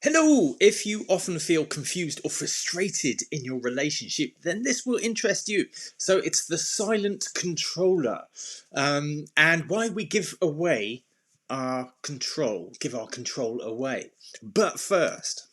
Hello! If you often feel confused or frustrated in your relationship, then this will interest you. So it's the silent controller, and why we give away our control, give our control away. But first,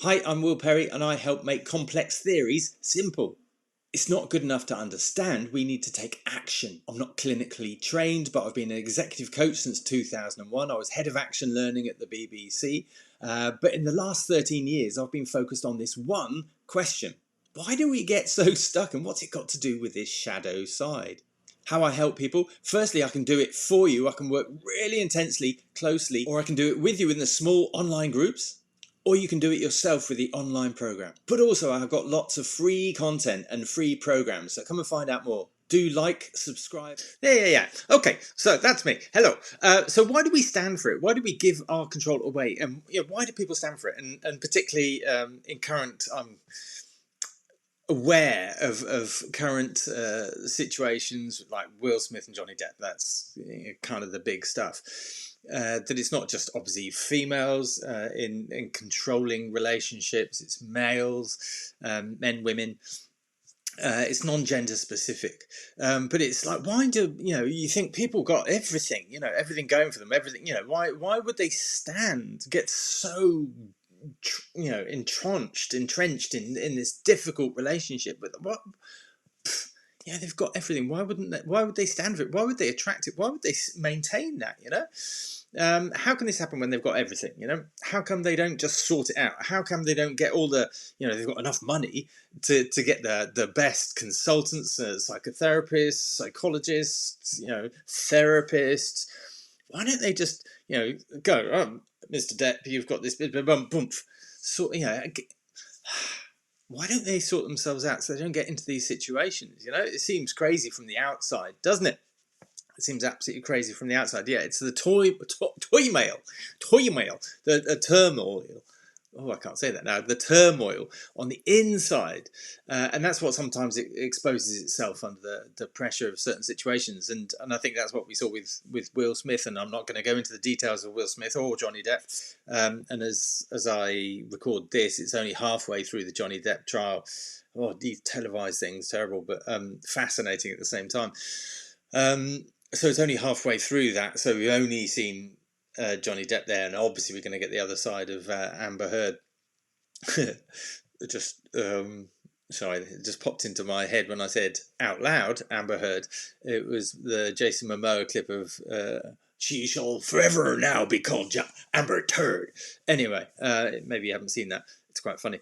hi, I'm Will Perry, and I help make complex theories simple. It's not good enough to understand, we need to take action. I'm not clinically trained, but I've been an executive coach since 2001. I was head of action learning at the BBC. But in the last 13 years, I've been focused on this one question. Why do we get so stuck, and what's it got to do with this shadow side? How I help people. Firstly, I can do it for you. I can work really intensely, closely, or I can do it with you in the small online groups. Or you can do it yourself with the online program. But also I've got lots of free content and free programs, so come and find out more. Do like, subscribe. Yeah. Okay, so that's me. Hello. So why do we stand for it? Why do we give our control away? And why do people stand for it? And particularly in current, aware of current situations like Will Smith and Johnny Depp. That's kind of the big stuff. That it's not just obviously females in controlling relationships, it's males, men, women. It's non-gender specific, but it's like, why do you think people got everything, everything going for them, everything, why would they get so entrenched in this difficult relationship with what? Yeah, they've got everything. Why would they stand for it? Why would they attract it? Why would they maintain that? How can this happen when they've got everything? How come they don't just sort it out? How come they don't get all the, they've got enough money to get the best consultants, psychotherapists, psychologists, therapists? Why don't they just, go, oh, Mr. Depp, you've got this, boom, sort, why don't they sort themselves out so they don't get into these situations? It seems crazy from the outside, doesn't it? It seems absolutely crazy from the outside. Yeah, it's the toy mail, the turmoil. Oh, I can't say that now. The turmoil on the inside, and that's what sometimes it exposes itself under the pressure of certain situations. And I think that's what we saw with Will Smith. And I'm not going to go into the details of Will Smith or Johnny Depp. And as I record this, it's only halfway through the Johnny Depp trial. Oh, these televised things, terrible, but fascinating at the same time. So it's only halfway through that. So we've only seen Johnny Depp there, and obviously we're going to get the other side of Amber Heard. Sorry, it just popped into my head when I said out loud Amber Heard. It was the Jason Momoa clip of "She shall forever now be called Amber Heard." Anyway, maybe you haven't seen that. It's quite funny.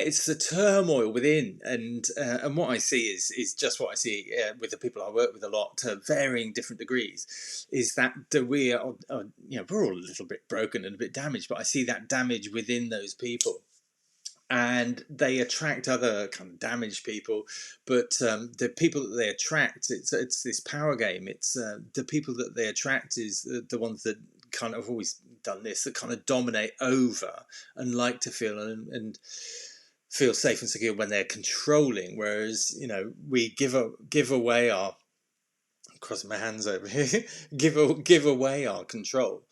It's the turmoil within, and what I see is just what I see with the people I work with a lot, to varying different degrees, is that we are we're all a little bit broken and a bit damaged, but I see that damage within those people, and they attract other kind of damaged people. But the people that they attract, it's this power game. It's the people that they attract is the ones that kind of always done this, that kind of dominate over and like to feel and feel safe and secure when they're controlling, whereas we give away our, crossing my hands over here, give away our control,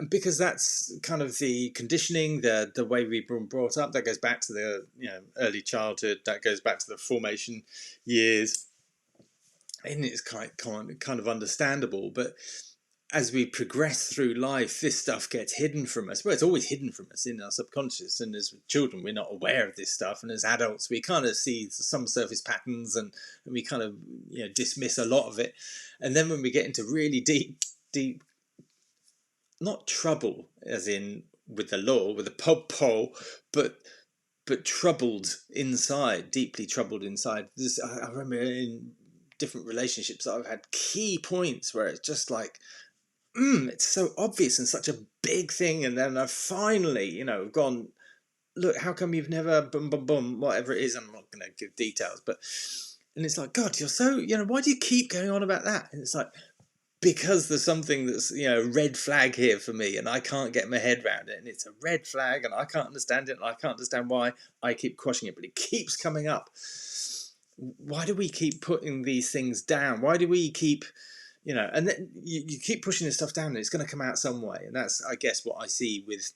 because that's kind of the conditioning, the way we've been brought up. That goes back to the early childhood, that goes back to the formation years, and it's kind of understandable. But as we progress through life, this stuff gets hidden from us. Well, it's always hidden from us in our subconscious. And as children, we're not aware of this stuff. And as adults, we kind of see some surface patterns, and we kind of dismiss a lot of it. And then when we get into really deep, not trouble, as in with the law, with the pole, but troubled inside, deeply troubled inside. I remember in different relationships that I've had key points where it's just like, it's so obvious and such a big thing, and then I've finally, gone, look, how come you've never boom, whatever it is. I'm not going to give details, and it's like, God, you're so, why do you keep going on about that? And it's like, because there's something that's, red flag here for me, and I can't get my head around it, and it's a red flag, and I can't understand it, and I can't understand why I keep quashing it, but it keeps coming up. Why do we keep putting these things down? Why do we keep you know, and then you keep pushing this stuff down, and it's going to come out some way. And that's, I guess, what I see with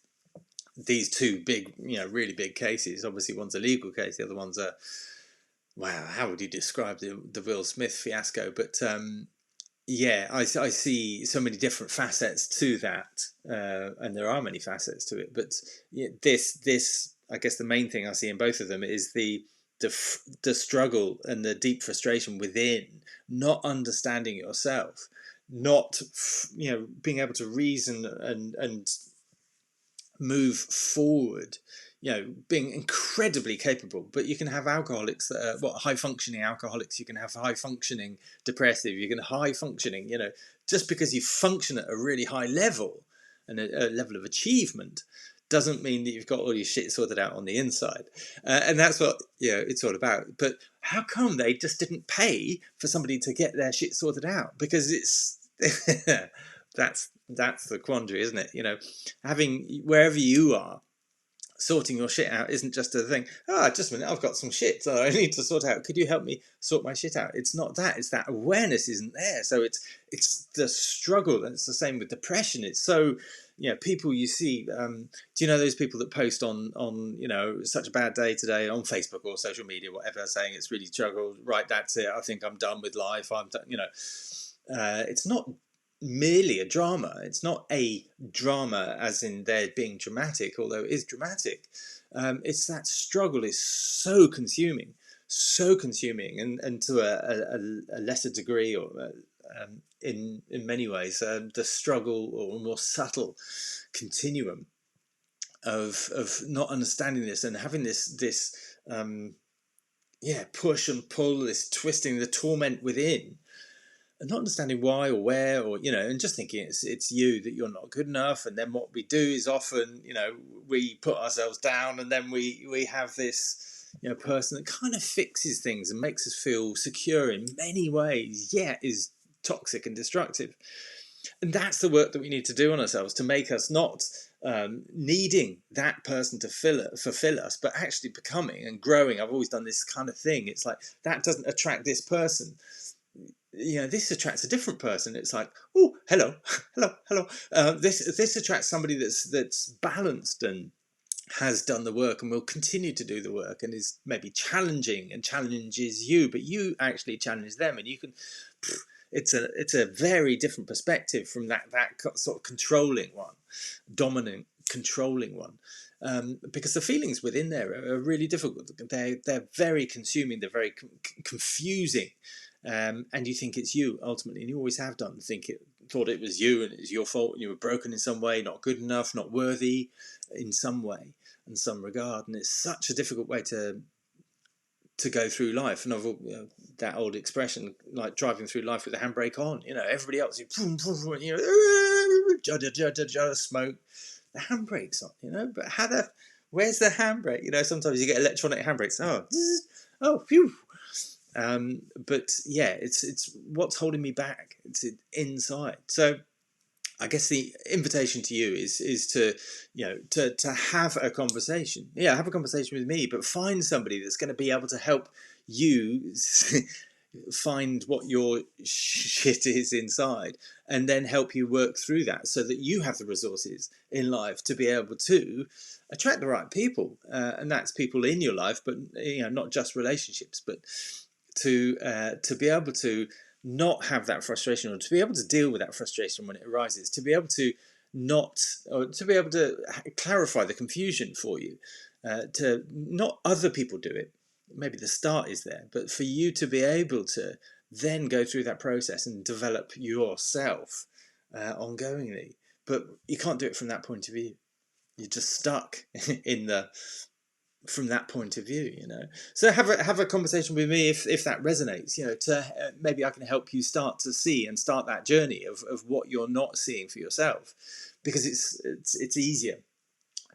these two big, you know, really big cases. Obviously, one's a legal case, the other one's a, wow, how would you describe the Will Smith fiasco? But yeah, I see so many different facets to that, and there are many facets to it. But yeah, this I guess the main thing I see in both of them is the struggle and the deep frustration within not understanding yourself, not being able to reason and move forward, being incredibly capable. But you can have alcoholics that are high functioning alcoholics, you can have high functioning depressive, you can high functioning, just because you function at a really high level and a level of achievement doesn't mean that you've got all your shit sorted out on the inside. And that's what it's all about. But how come they just didn't pay for somebody to get their shit sorted out? Because it's that's the quandary, isn't it? Having, wherever you are, sorting your shit out isn't just a thing. Just a minute, I've got some shit so I need to sort out. Could you help me sort my shit out? It's not that. It's that awareness isn't there. So it's the struggle. And it's the same with depression. It's so, people you see, do you know those people that post on such a bad day today on Facebook or social media, whatever, saying it's really struggled, right, that's it, I think I'm done with life, I'm done, it's not merely a drama. It's not a drama as in they're being dramatic, although it is dramatic. It's that struggle is so consuming, and to a lesser degree, or in many ways, the struggle, or more subtle continuum of not understanding this and having this push and pull, this twisting, the torment within, and not understanding why or where, or and just thinking it's you, that you're not good enough. And then what we do is often we put ourselves down, and then we have this person that kind of fixes things and makes us feel secure in many ways, yet is toxic and destructive. And that's the work that we need to do on ourselves, to make us not needing that person to fulfill us, but actually becoming and growing. I've always done this kind of thing. It's like, that doesn't attract this person, this attracts a different person. It's like, oh, hello. This attracts somebody that's balanced and has done the work and will continue to do the work, and is maybe challenging and challenges you, but you actually challenge them, and you can. It's a very different perspective from that sort of controlling one, dominant controlling one. Because the feelings within there are really difficult. They're very consuming. They're very confusing. And you think it's you ultimately, and you always have done. Thought it was you, and it was your fault, and you were broken in some way, not good enough, not worthy in some way, in some regard. And it's such a difficult way to go through life. And that old expression, like driving through life with the handbrake on. Everybody else, smoke. The handbrake's on, but where's the handbrake? Sometimes you get electronic handbrakes. Oh, phew. But yeah, it's what's holding me back. It's inside. So I guess the invitation to you is to to have a conversation. Have a conversation with me, but find somebody that's going to be able to help you find what your shit is inside, and then help you work through that, so that you have the resources in life to be able to attract the right people, and that's people in your life, but not just relationships, but to be able to not have that frustration, or to be able to deal with that frustration when it arises, to be able to to be able to clarify the confusion for you, to not other people do it. Maybe the start is there, but for you to be able to then go through that process and develop yourself ongoingly. But you can't do it from that point of view. You're just stuck from that point of view. So have a conversation with me if that resonates, to maybe I can help you start to see and start that journey of what you're not seeing for yourself, because it's easier.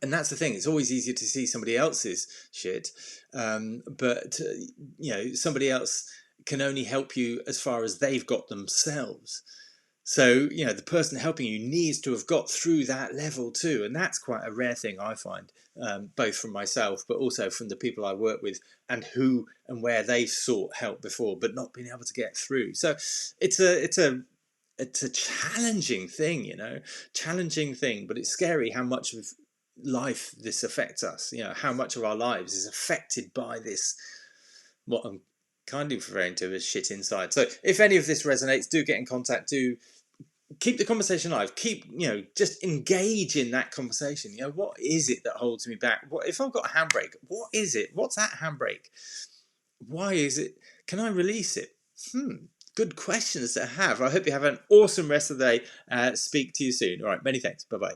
And that's the thing, it's always easier to see somebody else's shit, but somebody else can only help you as far as they've got themselves. So, the person helping you needs to have got through that level too. And that's quite a rare thing, I find, both from myself, but also from the people I work with, and who and where they've sought help before, but not been able to get through. So it's a it's a challenging thing, challenging thing, but it's scary how much of life this affects us, how much of our lives is affected by this, what I'm kind of referring to as shit inside. So if any of this resonates, do get in contact, do keep the conversation alive, keep, just engage in that conversation. What is it that holds me back? What if I've got a handbrake? What is it? What's that handbrake? Why is it? Can I release it? Good questions to have. I hope you have an awesome rest of the day. Speak to you soon. All right, many thanks. Bye-bye.